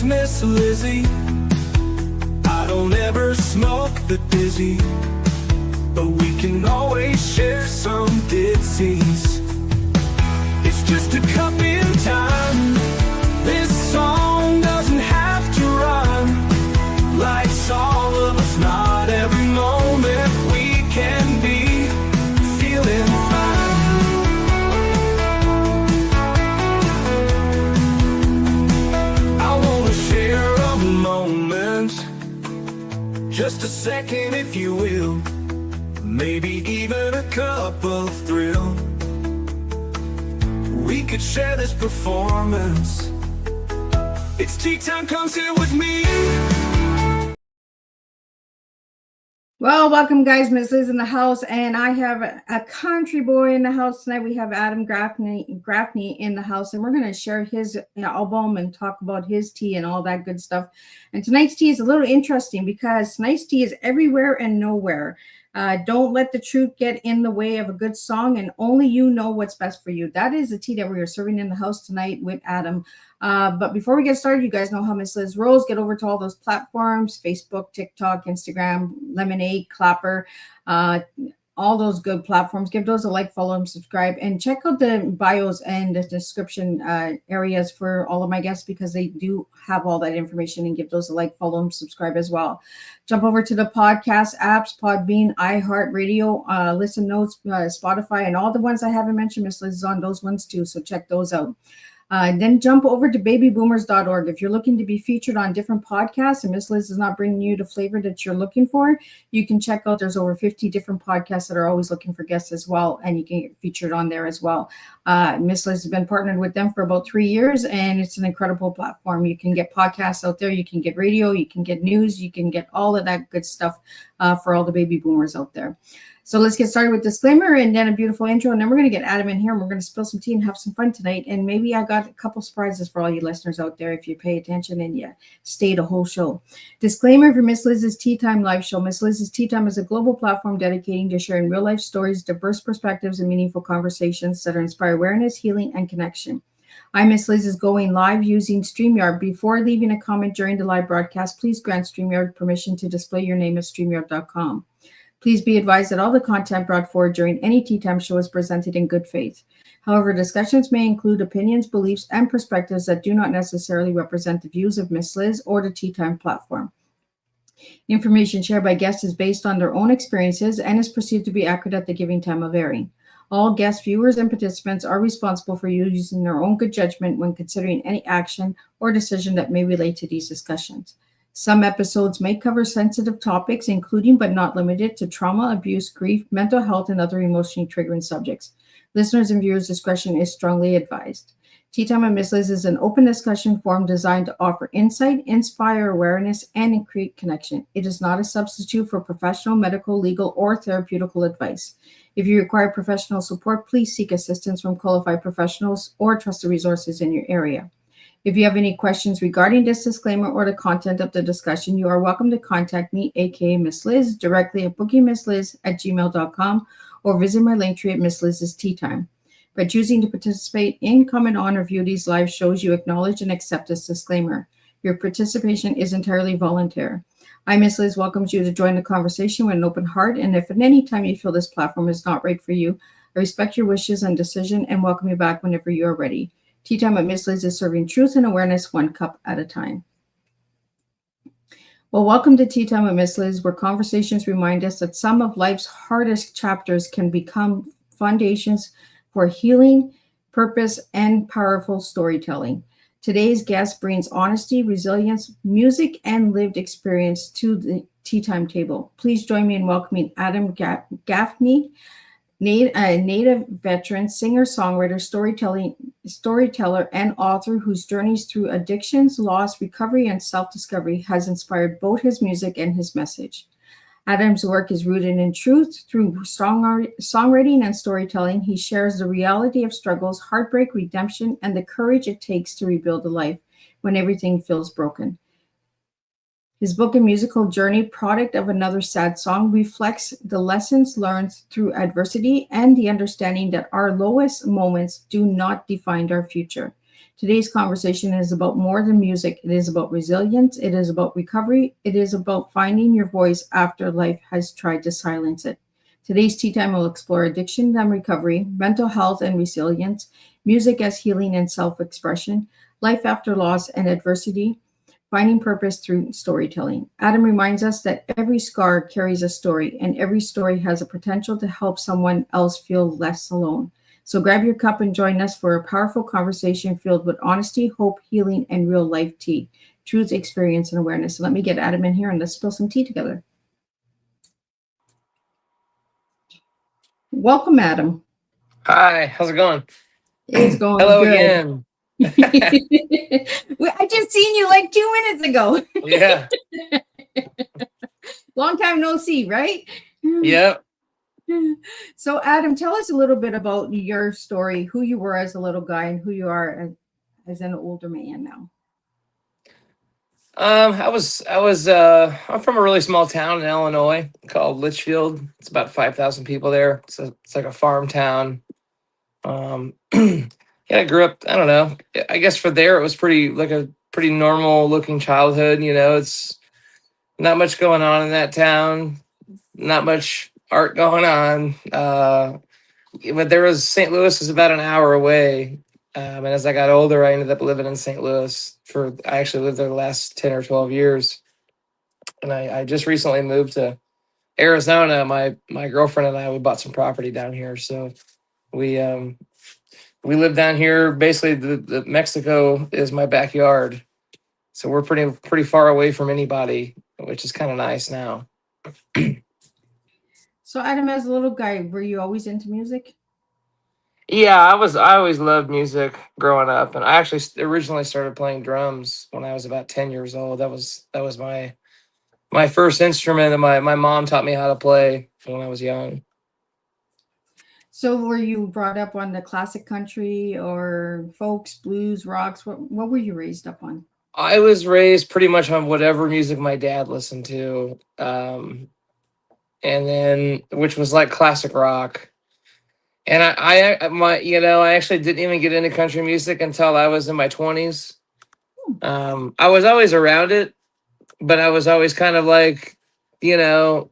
Miss Lizzie. I don't ever smoke the dizzy, but we can always share some ditzies. It's just a cup in time. This song doesn't have to rhyme. Life's all of us, not every moment we can be feeling fine. I wanna share a moment, just a second if you will, maybe even a cup of thrill. We could share this performance. It's tea time, come sit with me. Well, welcome guys, Miss Liz in the house, and I have a country boy in the house tonight. We have Adam Gaffney in the house, and we're going to share his album and talk about his tea and all that good stuff. And tonight's tea is a little interesting because tonight's tea is everywhere and nowhere. Don't let the truth get in the way of a good song, and only you know what's best for you. That is the tea that we are serving in the house tonight with Adam. But before we get started, you guys know how Miss Liz rolls. Get over to all those platforms: Facebook, TikTok, Instagram, Lemonade, Clapper, all those good platforms. Give those a like, follow, and subscribe. And check out the bios and the description areas for all of my guests, because they do have all that information. And give those a like, follow, and subscribe as well. Jump over to the podcast apps: Podbean, iHeartRadio, Listen Notes, Spotify, and all the ones I haven't mentioned. Miss Liz is on those ones too, so check those out. Then jump over to babyboomers.org. If you're looking to be featured on different podcasts and Miss Liz is not bringing you the flavor that you're looking for, you can check out. There's over 50 different podcasts that are always looking for guests as well, and you can get featured on there as well. Miss Liz has been partnered with them for about 3 years, and it's an incredible platform. You can get podcasts out there, you can get radio, you can get news, you can get all of that good stuff for all the baby boomers out there. So let's get started with disclaimer and then a beautiful intro, and then we're going to get Adam in here, and we're going to spill some tea and have some fun tonight. And maybe I got a couple surprises for all you listeners out there if you pay attention and you stay the whole show. Disclaimer for Miss Liz's Tea Time live show. Miss Liz's Tea Time is a global platform dedicating to sharing real life stories, diverse perspectives, and meaningful conversations that inspire awareness, healing, and connection. I, Miss Liz, is going live using StreamYard. Before leaving a comment during the live broadcast, please grant StreamYard permission to display your name at StreamYard.com. Please be advised that all the content brought forward during any Tea Time show is presented in good faith. However, discussions may include opinions, beliefs, and perspectives that do not necessarily represent the views of Miss Liz or the Tea Time platform. Information shared by guests is based on their own experiences and is perceived to be accurate at the giving time of airing. All guests, viewers, and participants are responsible for using their own good judgment when considering any action or decision that may relate to these discussions. Some episodes may cover sensitive topics, including but not limited to trauma, abuse, grief, mental health, and other emotionally triggering subjects. Listeners' and viewers' discretion is strongly advised. Tea Time with Miss Liz is an open discussion forum designed to offer insight, inspire awareness, and create connection. It is not a substitute for professional, medical, legal, or therapeutical advice. If you require professional support, please seek assistance from qualified professionals or trusted resources in your area. If you have any questions regarding this disclaimer or the content of the discussion, you are welcome to contact me, aka Miss Liz, directly at bookingmissliz@gmail.com, or visit my link tree at Miss Liz's Tea Time. By choosing to participate in, comment on, or view these live shows, you acknowledge and accept this disclaimer. Your participation is entirely voluntary. I, Miss Liz, welcomes you to join the conversation with an open heart, and if at any time you feel this platform is not right for you, I respect your wishes and decision and welcome you back whenever you are ready. Tea Time at Miss Liz is serving truth and awareness one cup at a time. Well, welcome to Tea Time with Miss Liz, where conversations remind us that some of life's hardest chapters can become foundations for healing, purpose, and powerful storytelling. Today's guest brings honesty, resilience, music, and lived experience to the Tea Time table. Please join me in welcoming Adam Gaffney, a native veteran, singer, songwriter, storyteller, and author whose journeys through addictions, loss, recovery, and self-discovery has inspired both his music and his message. Adam's work is rooted in truth. Through songwriting and storytelling, he shares the reality of struggles, heartbreak, redemption, and the courage it takes to rebuild a life when everything feels broken. His book and musical journey, Product of Another Sad Song, reflects the lessons learned through adversity and the understanding that our lowest moments do not define our future. Today's conversation is about more than music. It is about resilience. It is about recovery. It is about finding your voice after life has tried to silence it. Today's Tea Time will explore addiction and recovery, mental health and resilience, music as healing and self expression, life after loss and adversity, finding purpose through storytelling. Adam reminds us that every scar carries a story, and every story has a potential to help someone else feel less alone. So grab your cup and join us for a powerful conversation filled with honesty, hope, healing, and real life tea, truth, experience, and awareness. So let me get Adam in here and let's spill some tea together. Welcome, Adam. Hi, how's it going? It's going Hello good. again. I just seen you like 2 minutes ago. Yeah. Long time no see, right? Yep. So, Adam, tell us a little bit about your story, who you were as a little guy and who you are as an older man now. I'm from a really small town in Illinois called Litchfield. It's about 5,000 people there. It's like a farm town. Yeah, I grew up, I don't know. I guess for there it was a pretty normal looking childhood, it's not much going on in that town, not much art going on. But there was St. Louis is about an hour away. And as I got older, I ended up living in St. Louis I actually lived there the last 10 or 12 years. And I just recently moved to Arizona. My girlfriend and I, we bought some property down here. So we live down here. Basically the Mexico is my backyard. So we're pretty far away from anybody, which is kind of nice now. So, Adam, as a little guy, were you always into music? Yeah, I always loved music growing up, and I actually originally started playing drums when I was about 10 years old. That was my first instrument, and my mom taught me how to play when I was young. So, were you brought up on the classic country or folks, blues, rocks? What were you raised up on? I was raised pretty much on whatever music my dad listened to, and then which was like classic rock. And I actually didn't even get into country music until I was in my 20s. I was always around it, but I was always kind of like, you know,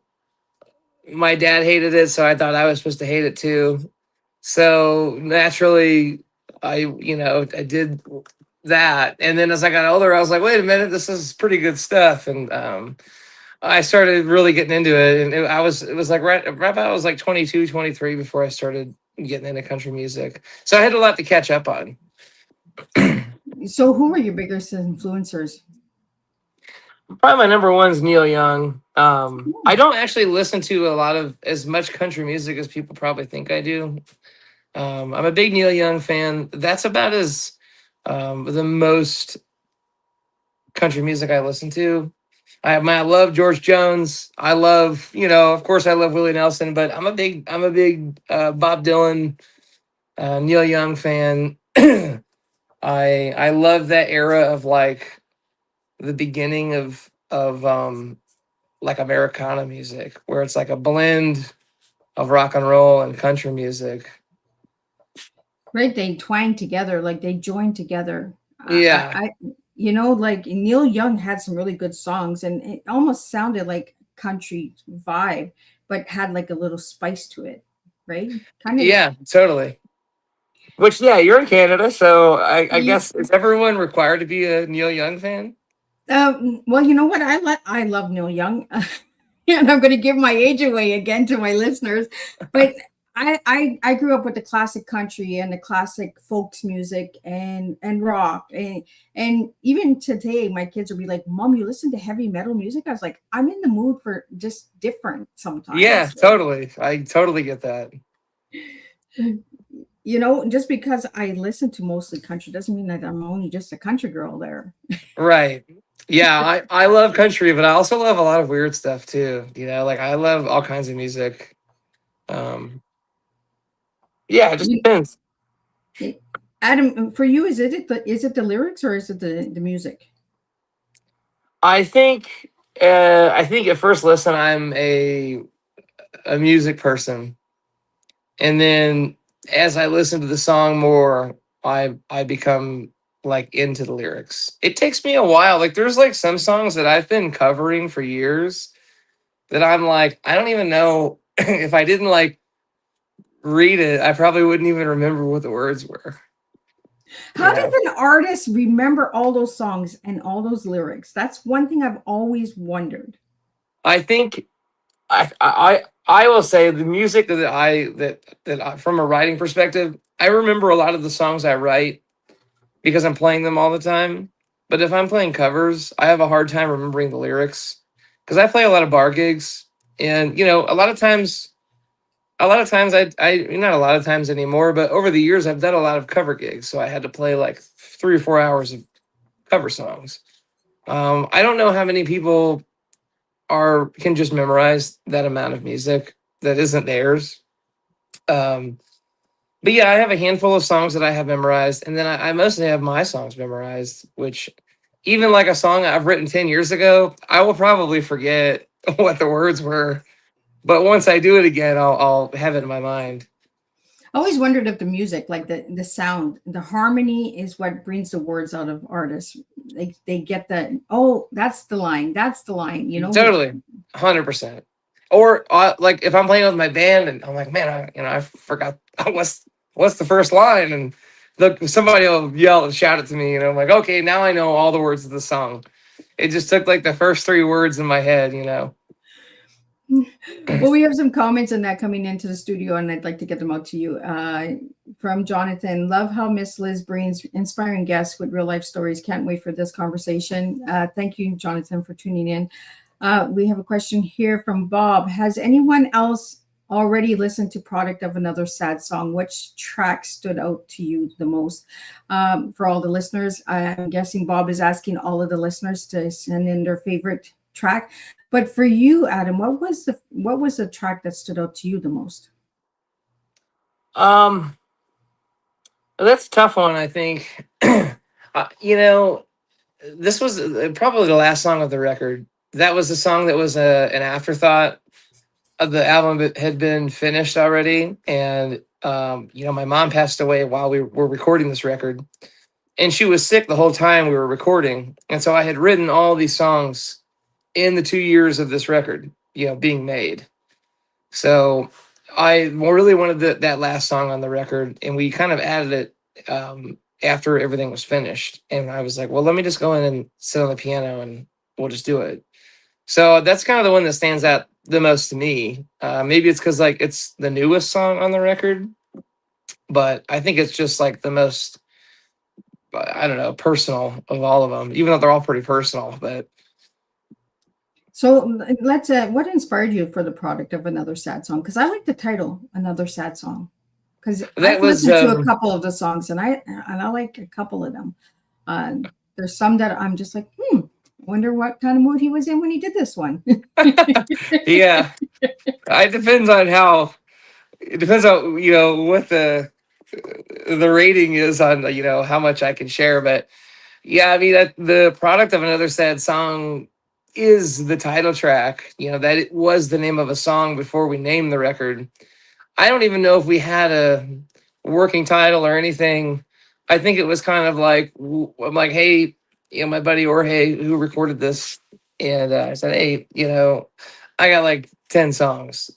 my dad hated it, so I thought I was supposed to hate it too. So naturally, I did that. And then as I got older, I was like, wait a minute, this is pretty good stuff. And I started really getting into it. And it was like right about I was like 22, 23 before I started getting into country music. So I had a lot to catch up on. So, who were your biggest influencers? Probably my number one is Neil Young. I don't actually listen to a lot of as much country music as people probably think I do. I'm a big Neil Young fan. That's about as the most country music I listen to. I love George Jones. I love, of course, I love Willie Nelson. But I'm a big Bob Dylan, Neil Young fan. I love that era of like the beginning of like Americana music, where it's like a blend of rock and roll and country music. Right, they twang together, like they join together. Yeah. Like Neil Young had some really good songs, and it almost sounded like country vibe, but had like a little spice to it, right? Kind of. Yeah, totally. Which, yeah, you're in Canada, so I guess is everyone required to be a Neil Young fan? Well, you know what? I love Neil Young, and I'm going to give my age away again to my listeners, but I grew up with the classic country and the classic folks music and rock and even today my kids will be like, Mom, you listen to heavy metal music? I was like, I'm in the mood for just different sometimes. Yeah, totally. I totally get that. Just because I listen to mostly country doesn't mean that I'm only just a country girl there. Right. Yeah, I love country, but I also love a lot of weird stuff too. Like I love all kinds of music. Yeah, it just depends. Adam, for you, is it the lyrics or is it the music? I think at first listen, I'm a music person, and then as I listen to the song more, I become like into the lyrics. It takes me a while. Like there's like some songs that I've been covering for years that I'm like, I don't even know if I didn't like read it, I probably wouldn't even remember what the words were. How does an artist remember all those songs and all those lyrics? That's one thing I've always wondered. I think I will say the music that I from a writing perspective, I remember a lot of the songs I write because I'm playing them all the time. But if I'm playing covers, I have a hard time remembering the lyrics because I play a lot of bar gigs, and a lot of times I not a lot of times anymore, but over the years I've done a lot of cover gigs, so I had to play like 3 or 4 hours of cover songs. I don't know how many people can just memorize that amount of music that isn't theirs. But yeah, I have a handful of songs that I have memorized, and then I mostly have my songs memorized, which even like a song I've written 10 years ago, I will probably forget what the words were. But once I do it again, I'll have it in my mind. I always wondered if the music, like the sound, the harmony is what brings the words out of artists. They get that, oh, that's the line, Totally, 100%. Or like if I'm playing with my band and I'm like, man, I forgot what's the first line, and somebody will yell and shout it to me, and I'm like, okay, now I know all the words of the song. It just took like the first 3 words in my head. Well, we have some comments on that coming into the studio, and I'd like to get them out to you. From Jonathan, love how Miss Liz brings inspiring guests with real life stories. Can't wait for this conversation. Thank you, Jonathan, for tuning in. We have a question here from Bob. Has anyone else already listened to Product of Another Sad Song? Which track stood out to you the most? For all the listeners, I'm guessing Bob is asking all of the listeners to send in their favorite track. But for you, Adam, what was the track that stood out to you the most? That's a tough one, I think. This was probably the last song of the record. That was the song that was an afterthought of the album that had been finished already. And, my mom passed away while we were recording this record. And she was sick the whole time we were recording. And so I had written all these songs in the 2 years of this record, being made. So I really wanted that last song on the record, and we kind of added it after everything was finished. And I was like, well, let me just go in and sit on the piano and we'll just do it. So that's kind of the one that stands out the most to me. Maybe it's because like it's the newest song on the record, but I think it's just like the most, I don't know, personal of all of them, even though they're all pretty personal. But so let's what inspired you for the Product of Another Sad Song? Because I like the title, Another Sad Song, because I've listened to a couple of the songs, and I like a couple of them. There's some that I'm just like, wonder what kind of mood he was in when he did this one. Yeah, it depends on what the rating is on how much I can share. But yeah, I mean the Product of Another Sad Song is the title track. That it was the name of a song before we named the record. I don't even know if we had a working title or anything. I think it was kind of like, I'm like, hey, my buddy Jorge who recorded this, and I said, hey, I got like 10 songs.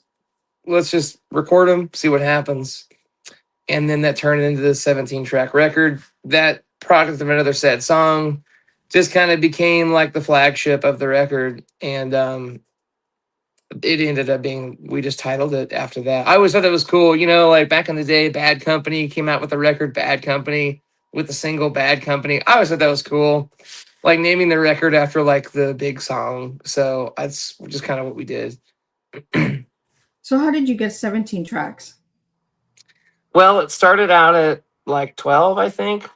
Let's just record them, see what happens. And then that turned into the 17-track record. That Product of Another Sad Song just kind of became like the flagship of the record. And it ended up being, we just titled it after that. I always thought that was cool. Like back in the day, Bad Company came out with the record Bad Company, with the single Bad Company. I always thought that was cool. Like naming the record after like the big song. So that's just kind of what we did. So how did you get 17 tracks? Well, it started out at like 12, I think.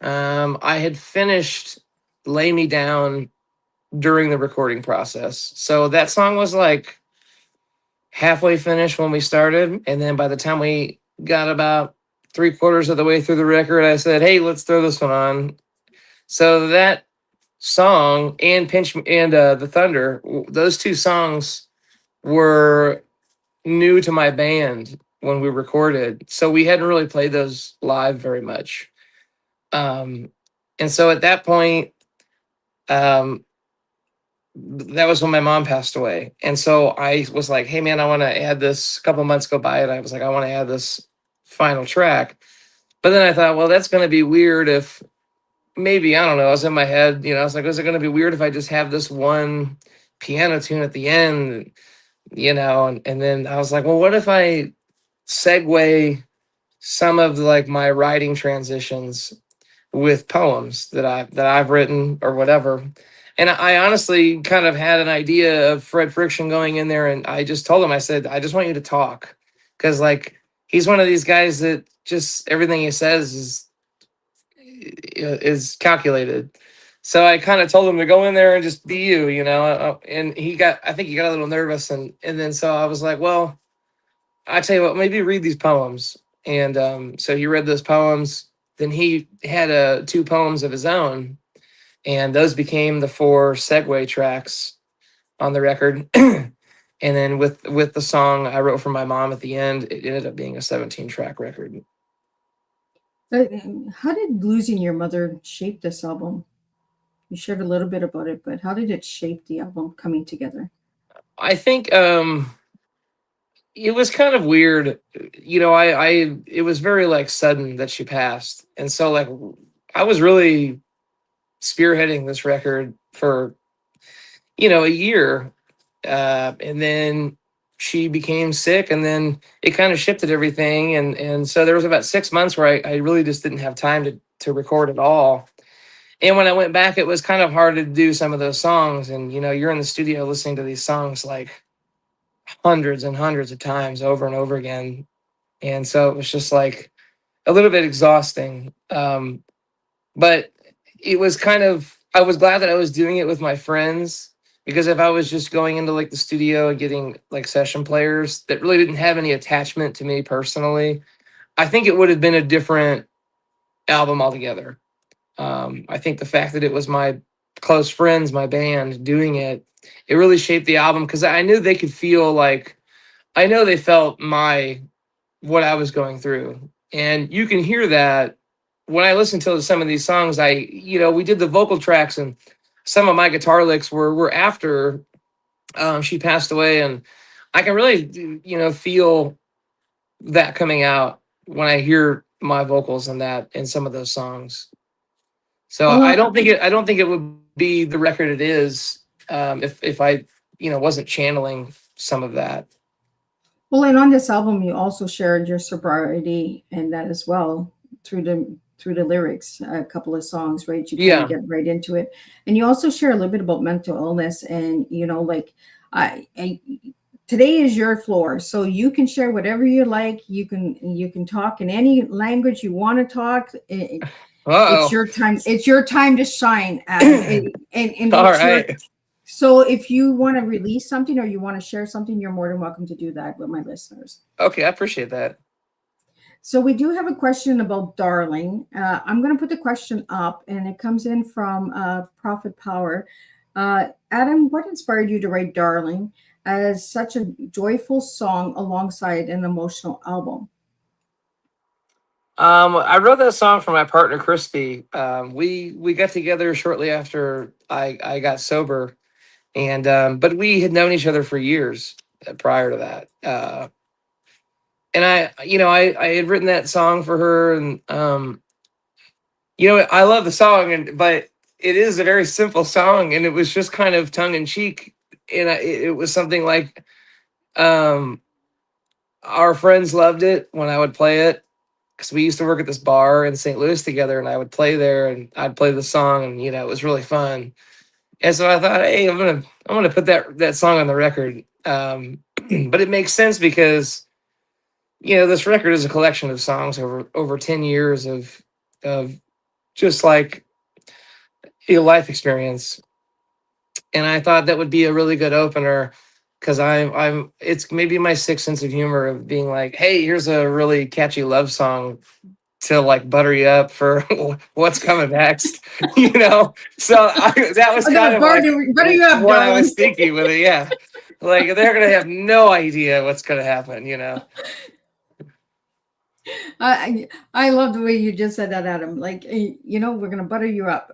I had finished Lay Me Down during the recording process. So that song was like halfway finished when we started. And then by the time we got about 3/4 of the way through the record, I said, hey, let's throw this one on. So that song and Pinch and The Thunder, those two songs were new to my band when we recorded. So we hadn't really played those live very much. And so at that point, um, that was when my mom passed away. And so I was like, hey man, I want to add this. A couple months go by and I was like, I want to add this final track. But then I thought, well, that's going to be weird if maybe, I don't know, I was in my head, I was like, is it going to be weird if I just have this one piano tune at the end, and then I was like, well, what if I segue some of like my writing transitions with poems that I've written or whatever. And I honestly kind of had an idea of Fred Friction going in there, and I just told him, I said, I just want you to talk, because like he's one of these guys that just everything he says is calculated. So I kind of told him to go in there and just be you, and I think he got a little nervous, and then so I was like, well, I tell you what, maybe read these poems. And so he read those poems. Then he had two poems of his own, and those became the 4 segue tracks on the record. And then with the song I wrote for my mom at the end, it ended up being a 17-track record. How did losing your mother shape this album? You shared a little bit about it, but how did it shape the album coming together? I think it was kind of weird. It was very like sudden that she passed. And so like I was really spearheading this record for, a year. And then she became sick, and then it kind of shifted everything. And so there was about 6 months where I really just didn't have time to record at all. And when I went back, it was kind of hard to do some of those songs. And, you're in the studio listening to these songs like hundreds and hundreds of times over and over again. And so it was just like a little bit exhausting. But it was I was glad that I was doing it with my friends, because if I was just going into like the studio and getting like session players that really didn't have any attachment to me personally, I think it would have been a different album altogether. I think the fact that it was my close friends, my band doing it, it really shaped the album, because I knew they could feel like, I know they felt what I was going through. And you can hear that when I listen to some of these songs. We did the vocal tracks, and some of my guitar licks were after she passed away. And I can really, feel that coming out when I hear my vocals in some of those songs. So Well, I don't think it would be the record it is if I wasn't channeling some of that. Well, and on this album, you also shared your sobriety and that as well through the lyrics, a couple of songs, right? You kind of get right into it, and you also share a little bit about mental illness, and like I today is your floor, so you can share whatever you like. You can talk in any language you want to talk. It's your time. It's your time to shine, Adam. And all right. So if you want to release something or you want to share something, you're more than welcome to do that with my listeners. Okay, I appreciate that. So we do have a question about Darlin. I'm going to put the question up, and it comes in from Prophet Power. Adam, what inspired you to write Darlin as such a joyful song alongside an emotional album? I wrote that song for my partner Christy. We got together shortly after I got sober, and but we had known each other for years prior to that. And I had written that song for her, and I love the song, but it is a very simple song, and it was just kind of tongue in cheek, and it was something like, our friends loved it when I would play it, because we used to work at this bar in St. Louis together, and I would play there, and I'd play the song, and it was really fun. And so I thought, hey, I'm gonna put that song on the record. But it makes sense because this record is a collection of songs over 10 years of just like a life experience. And I thought that would be a really good opener, because it's maybe my sixth sense of humor of being like, hey, here's a really catchy love song to like butter you up for what's coming next, So that was kind of butter you up, what darling. I was thinking with it. Yeah, like they're gonna have no idea what's gonna happen, I love the way you just said that, Adam. Like, you know, we're gonna butter you up.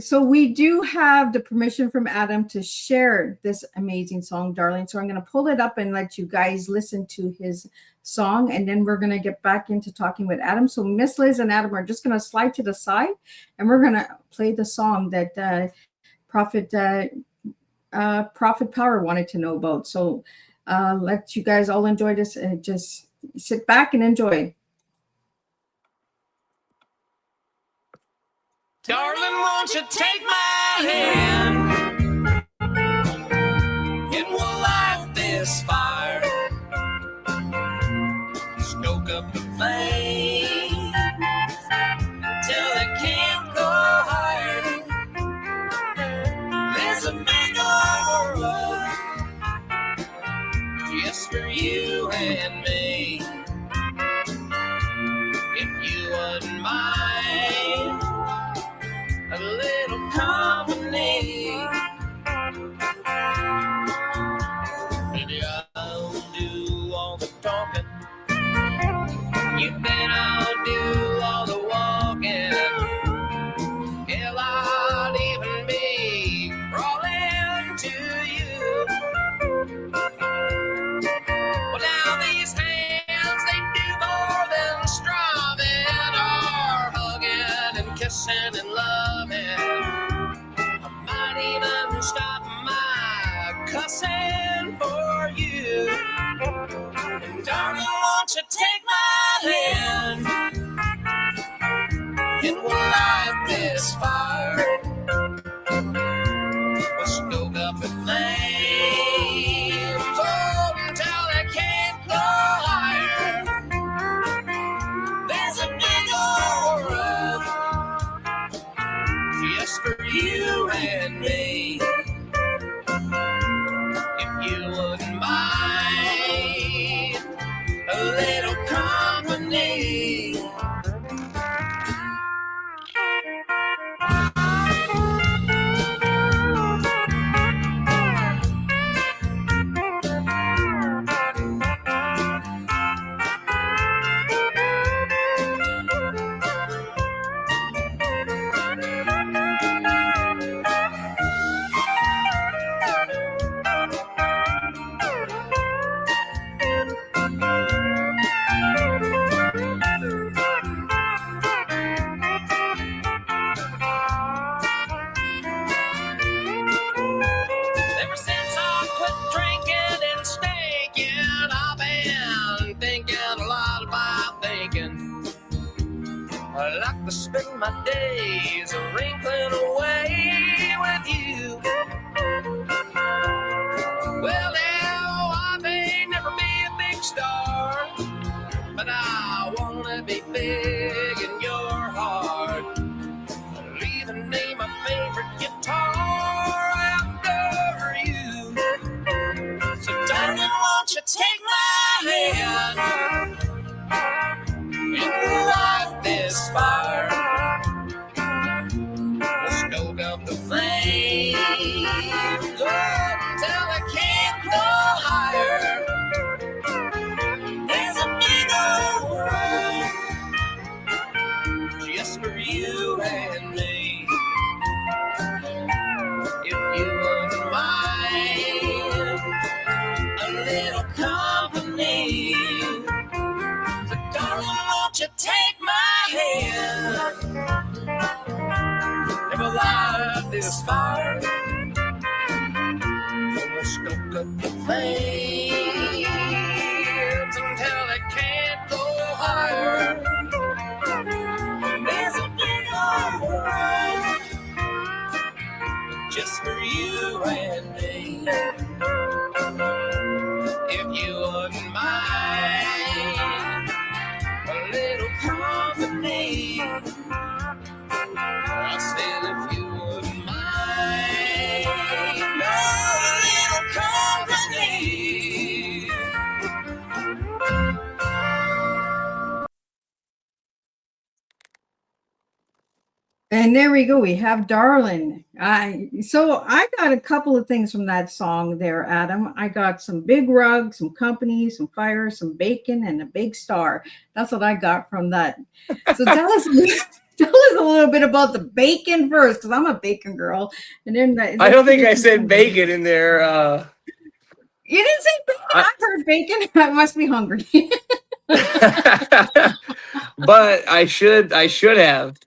So we do have the permission from Adam to share this amazing song, Darling. So I'm gonna pull it up and let you guys listen to his song, and then we're gonna get back into talking with Adam. So Miss Liz and Adam are just gonna slide to the side, and we're gonna play the song that Prophet Prophet Power wanted to know about. So let you guys all enjoy this, and just sit back and enjoy. Darling, won't you take my hand and we'll light this fire, stoke up the flames till it can't go higher. There's a big old road just for you and me. If you wouldn't mind a little company, maybe I'll do all the talking, you bet I'll do all the walking. Hell, I'll even be crawling to you. Well, now these hands, they do more than strumming or hugging and kissing and loving. I might even stop my cussing for you. And darling, won't you take my hand and we'll light this fire. We'll stoke up the flames, oh, until they can't go higher. There's a big old road just for you and me. If you wouldn't mind a little company. Ever since I quit drinking and stinking, I've been thinking a lot about thinking. I like to spend my days wrinkling away with you. Well, now I may never be a big star, but I wanna be big in your heart. I'll even name my favorite guitar after you. So darling, won't you take my hand and light this fire? We'll stoke up the flames, oh, until I can't go higher. There's a big old road just for you and me. If you wouldn't mind a little company, so darling, won't you take my hand and we'll light this fire. We'll stoke up the flames until it can't go higher. There's a big old road just for you and me. If you wouldn't mind a little company, I said if you wouldn't mind a little company. And there we go. We have Darlin. So I got a couple of things from that song there, Adam. I got some big rug, some company, some fire, some bacon, and a big star. That's what I got from that. So tell us, tell us a little bit about the bacon first, because I'm a bacon girl. And then I don't think I said bacon in there. You didn't say bacon. I heard bacon. I must be hungry. But I should have.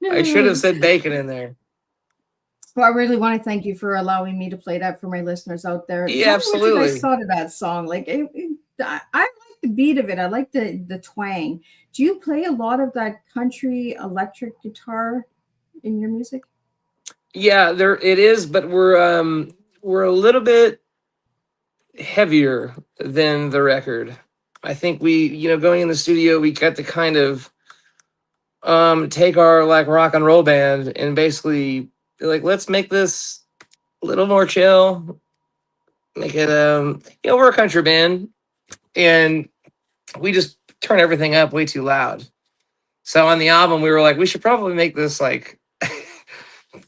I should have said bacon in there. Well, I really want to thank you for allowing me to play that for my listeners out there. Yeah, absolutely. What you guys thought of that song? Like, I like the beat of it. I like the twang. Do you play a lot of that country electric guitar in your music? Yeah, there it is, but we're a little bit heavier than the record. I think we, going in the studio, we got to kind of take our like rock and roll band and basically be like, let's make this a little more chill. Make it we're a country band and we just turn everything up way too loud. So on the album we were like, we should probably make this like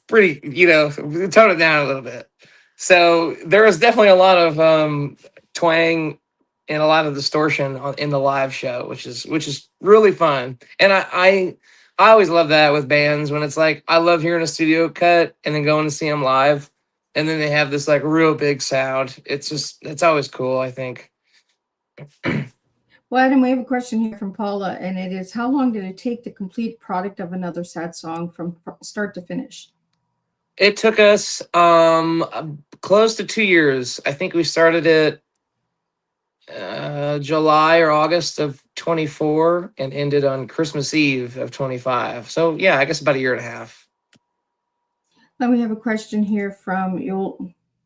pretty, tone it down a little bit. So there was definitely a lot of twang and a lot of distortion in the live show, which is really fun. And I always love that with bands when it's like, I love hearing a studio cut and then going to see them live. And then they have this like real big sound. It's always cool, I think. Well, Adam, we have a question here from Paula, and it is, how long did it take to complete product of Another Sad Song from start to finish? It took us close to 2 years. I think we started it July or August of 24 and ended on Christmas Eve of 25. So yeah, I guess about a year and a half. Then we have a question here from your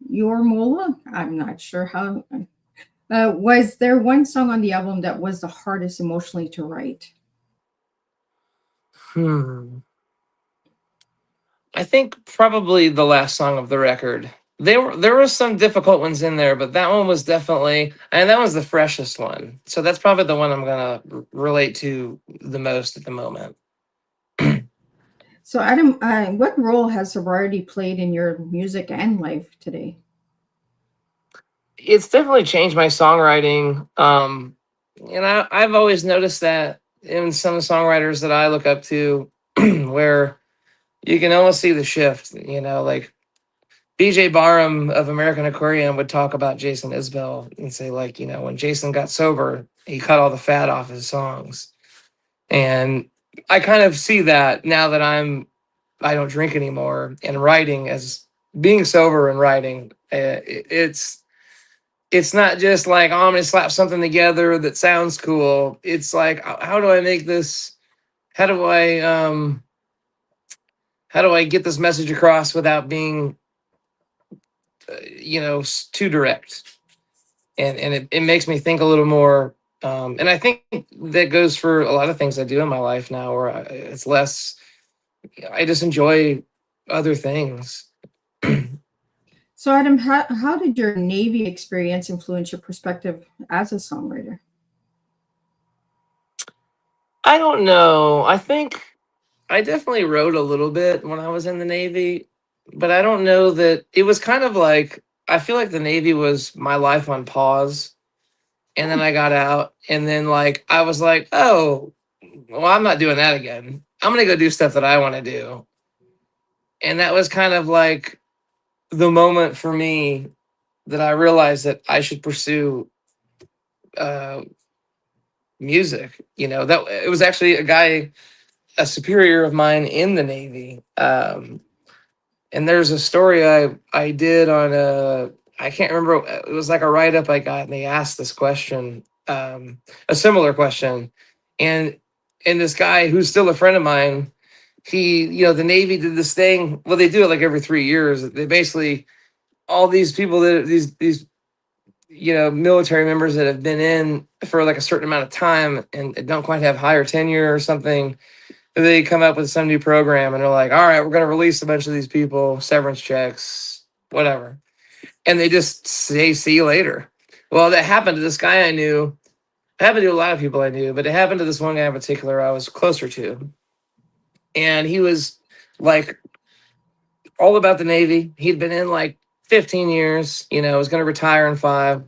Mola. I'm not sure how. Was there one song on the album that was the hardest emotionally to write? I think probably the last song of the record. There were some difficult ones in there, but that one was definitely, and that was the freshest one. So that's probably the one I'm gonna relate to the most at the moment. So Adam, what role has sobriety played in your music and life today? It's definitely changed my songwriting. I've always noticed that in some songwriters that I look up to, where you can almost see the shift. Like BJ Barham of American Aquarium would talk about Jason Isbell and say, like, when Jason got sober, he cut all the fat off his songs. And I kind of see that now that I don't drink anymore, and writing as being sober and writing, it's not just like, oh, I'm gonna slap something together that sounds cool. It's like, how do I make this? How do I get this message across without being, too direct? And it makes me think a little more. And I think that goes for a lot of things I do in my life now, where it's less. I just enjoy other things. So Adam, how did your Navy experience influence your perspective as a songwriter? I don't know. I think I definitely wrote a little bit when I was in the Navy, but I don't know that it was kind of like, I feel like the Navy was my life on pause. And then I got out, and then like I was like, oh, well, I'm not doing that again. I'm gonna go do stuff that I want to do. And that was kind of like the moment for me that I realized that I should pursue music. That it was actually a superior of mine in the Navy. And there's a story I did on I can't remember. It was like a write-up I got, and they asked this question, a similar question. And this guy who's still a friend of mine, he, the Navy did this thing. Well, they do it like every 3 years. They basically, all these people these military members that have been in for like a certain amount of time and don't quite have higher tenure or something, they come up with some new program and they're like, all right, we're going to release a bunch of these people, severance checks, whatever. And they just say, see you later. Well, that happened to this guy I knew. It happened to a lot of people I knew, but it happened to this one guy in particular I was closer to. and he was like all about the Navy. He'd been in like 15 years, was going to retire in 5.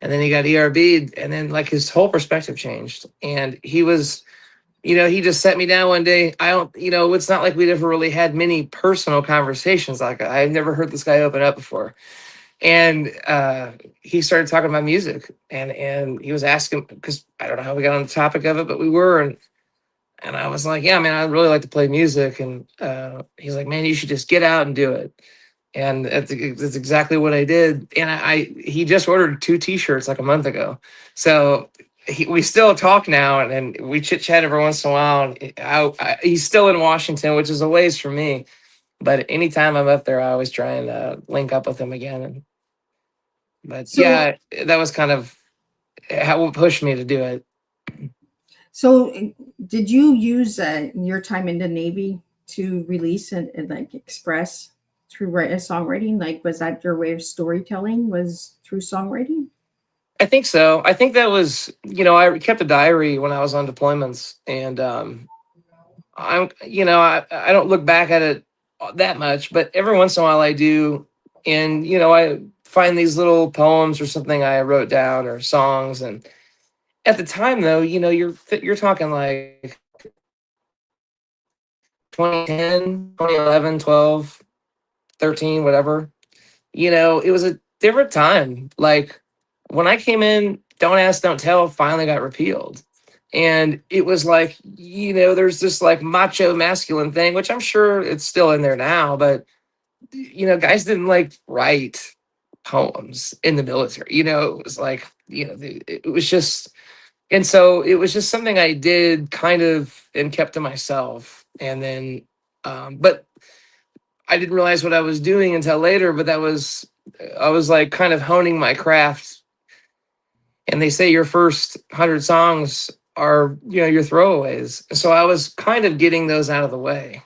And then he got ERB'd, and then like his whole perspective changed. And he was, he just set me down one day. I don't, it's not like we'd ever really had many personal conversations. Like I've never heard this guy open up before. And he started talking about music, and he was asking, because I don't know how we got on the topic of it, but we were, and I was like, yeah, man, I'd really like to play music. And he's like, man, you should just get out and do it. And that's exactly what I did. And he just ordered 2 T-shirts like a month ago. So we still talk now, and we chit chat every once in a while. And he's still in Washington, which is a ways from me. But anytime I'm up there, I always try and link up with him again. But So, yeah, that was kind of how it pushed me to do it. So did you use your time in the Navy to release and like express through songwriting? Like, was that your way of storytelling, was through songwriting? I think so. I think that was, I kept a diary when I was on deployments, and I don't look back at it that much, but every once in a while I do. And, I find these little poems or something I wrote down, or songs. And at the time though, you're talking like 2010, 2011, 12, 13, whatever. It was a different time. Like when I came in, Don't Ask, Don't Tell finally got repealed. And it was like, there's this like macho masculine thing, which I'm sure it's still in there now, but guys didn't like write poems in the military. It was like, it was just, and so it was just something I did kind of and kept to myself. And then, but I didn't realize what I was doing until later, but I was like kind of honing my craft. And they say your first 100 songs are, your throwaways. So I was kind of getting those out of the way.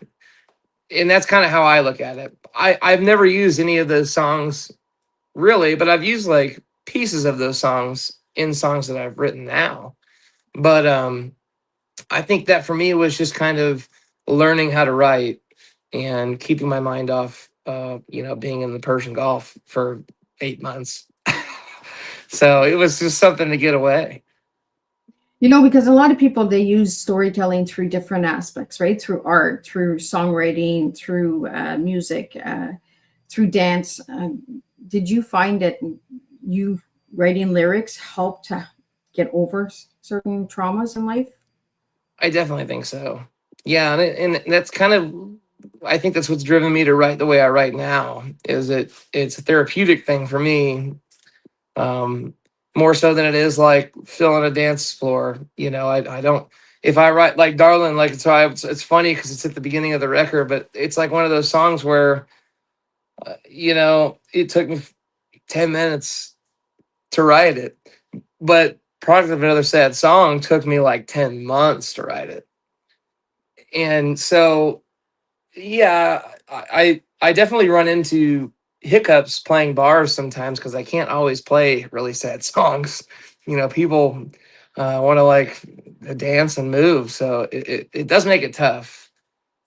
And that's kind of how I look at it. I've never used any of those songs really, but I've used like pieces of those songs in songs that I've written now. But I think that for me was just kind of learning how to write and keeping my mind off, being in the Persian Gulf for 8 months. So it was just something to get away. Because a lot of people, they use storytelling through different aspects, right? Through art, through songwriting, through music, through dance. Did you find that you writing lyrics helped to get over certain traumas in life? I definitely think so. Yeah, and that's kind of, I think that's what's driven me to write the way I write now. Is it's a therapeutic thing for me, more so than it is like filling a dance floor. I don't. If I write like Darlin, like it's funny because it's at the beginning of the record, but it's like one of those songs where, it took me 10 minutes to write it, but Product of Another Sad Song took me like 10 months to write it. And so, yeah, I definitely run into hiccups playing bars sometimes because I can't always play really sad songs. People want to like dance and move, so it does make it tough.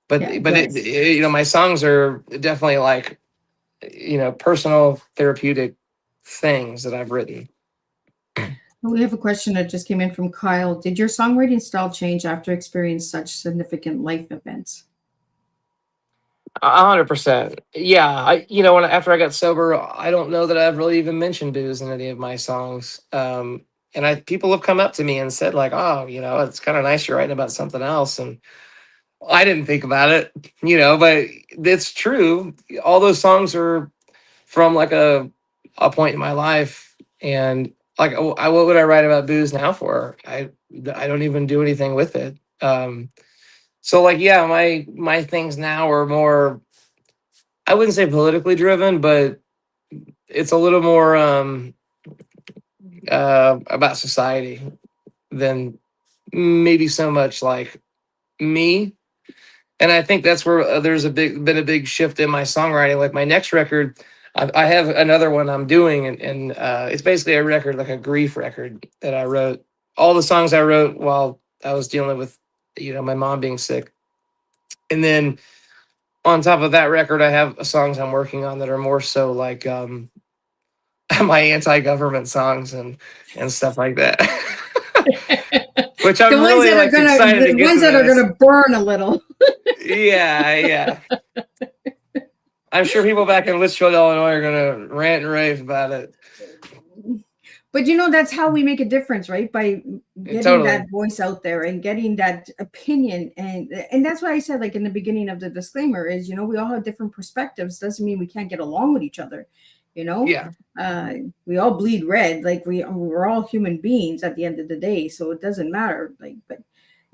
But my songs are definitely like personal therapeutic things that I've written. We have a question that just came in from Kyle. Did your songwriting style change after experiencing such significant life events? 100%. Yeah, after I got sober, I don't know that I've really even mentioned booze in any of my songs. And people have come up to me and said like, "Oh, it's kind of nice you're writing about something else." And I didn't think about it, but it's true. All those songs are from like a point in my life, and like, what would I write about booze now for? I don't even do anything with it. So like, yeah, my things now are more, I wouldn't say politically driven, but it's a little more about society than maybe so much like me. And I think that's where there's been a big shift in my songwriting. Like my next record, I have another one I'm doing, and it's basically a record, like a grief record that I wrote. All the songs I wrote while I was dealing with, my mom being sick. And then on top of that record, I have songs I'm working on that are more so like my anti-government songs and stuff like that. Which I'm The ones really that are like gonna, excited to the get ones to that are this. gonna burn a little. Yeah, yeah. I'm sure people back in Litchfield, Illinois are gonna rant and rave about it. But you know, that's how we make a difference, right? By getting Totally. that voice out there and getting that opinion. And that's why I said, like in the beginning of the disclaimer, is, you know, we all have different perspectives. Doesn't mean we can't get along with each other. You know, Yeah. We all bleed red. Like we're all human beings at the end of the day. So it doesn't matter. Like, but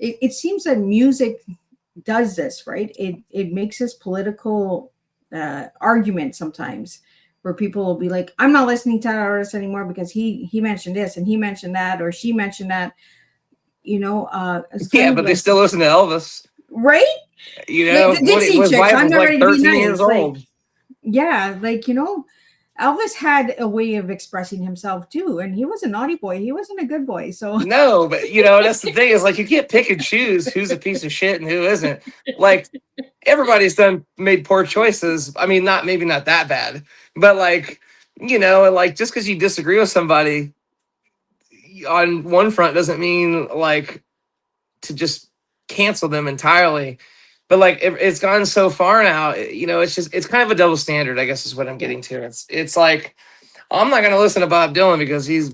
it seems that music does this, right? It makes this political argument sometimes, where people will be like, I'm not listening to that artist anymore because he mentioned this and he mentioned that, or she mentioned that. You know, it's kind Yeah, of but they like, still listen to Elvis. right? You Like know, the Dixie his Chicks. wife I'm was not like ready to be 13 years nice. Like, old. yeah, like, you know, Elvis had a way of expressing himself too, and he was a naughty boy. He wasn't a good boy. So No, but you know, that's the thing, is like you can't pick and choose who's a piece of shit and who isn't. Like everybody's made poor choices. I mean, maybe not that bad, but like, you know, and like just because you disagree with somebody on one front doesn't mean like to just cancel them entirely. But like it's gone so far now, you know, it's kind of a double standard, I guess is what I'm getting to. It's like I'm not gonna listen to Bob Dylan because he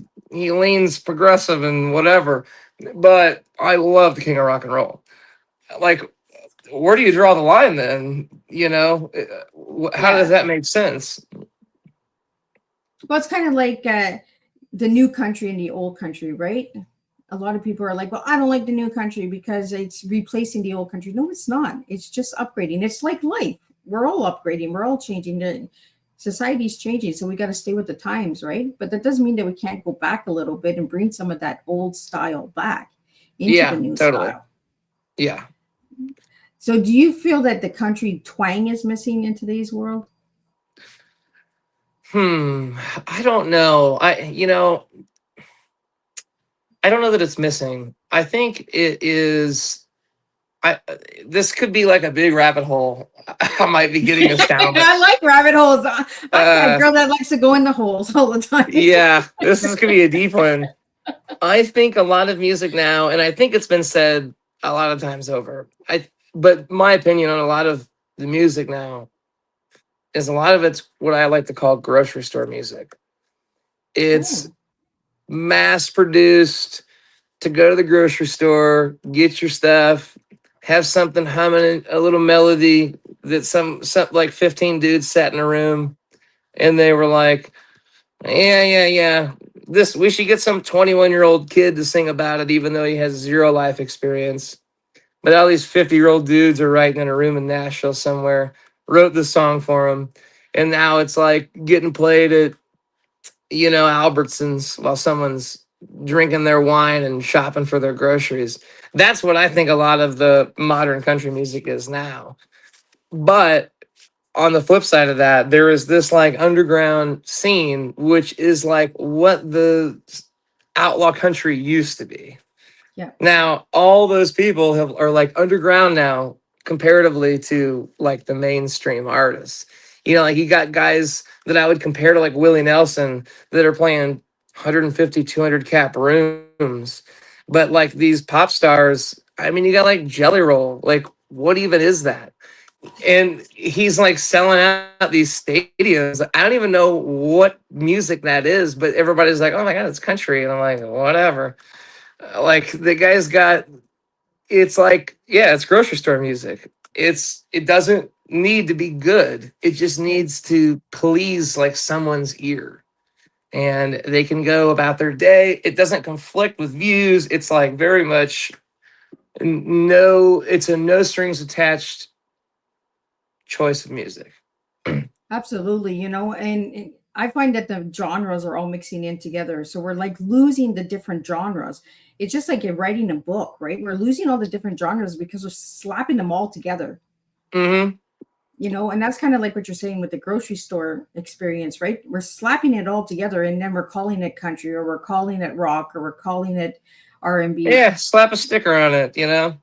leans progressive and whatever, but I love the King of Rock and Roll. Like, where do you draw the line then? You know, how does yeah, that make sense? well, it's kind of like the new country and the old country, right? A lot of people are like, well, I don't like the new country because it's replacing the old country. No, it's not. It's just upgrading. It's like life. We're all upgrading. We're all changing. The society's changing. So we got to stay with the times, right? But that doesn't mean that we can't go back a little bit and bring some of that old style back into the Yeah, new totally. style. Yeah. So do you feel that the country twang is missing in today's world? I don't know. I don't know that it's missing. I think it is. This could be like a big rabbit hole. I might be getting us down, but I like rabbit holes. I'm that uh, girl that likes to go in the holes all the time. yeah, this is gonna be a deep one. I think a lot of music now, and I think it's been said a lot of times over. But my opinion on a lot of the music now is a lot of it's what I like to call grocery store music. It's Oh, mass produced to go to the grocery store, get your stuff, have something humming, a little melody that some like 15 dudes sat in a room and they were like, yeah. We should get some 21-year-old kid to sing about it, even though he has zero life experience. But all these 50-year-old dudes are writing in a room in Nashville somewhere, wrote the song for him. And now it's like getting played at, you know, Albertsons while someone's drinking their wine and shopping for their groceries. That's what I think a lot of the modern country music is now. But on the flip side of that, there is this like underground scene, which is like what the outlaw country used to be. yeah. Now, all those people are like underground now, comparatively to like the mainstream artists. You know, like you got guys that I would compare to like Willie Nelson that are playing 150, 200 cap rooms. But like these pop stars, I mean, you got like Jelly Roll. Like, what even is that? And he's like selling out these stadiums. I don't even know what music that is, but everybody's like, oh my God, it's country. And I'm like, whatever. Like the guy's got, it's like, yeah, it's grocery store music. It doesn't need to be good. It just needs to please like someone's ear. And they can go about their day. It doesn't conflict with views. It's like very much it's a no strings attached choice of music. Absolutely, you know, and I find that the genres are all mixing in together. So we're like losing the different genres. It's just like you're writing a book, right? We're losing all the different genres because we're slapping them all together, Mm-hmm. you know, and that's kind of like what you're saying with the grocery store experience, right? We're slapping it all together and then we're calling it country or we're calling it rock or we're calling it R&B. Yeah, slap a sticker on it, you know?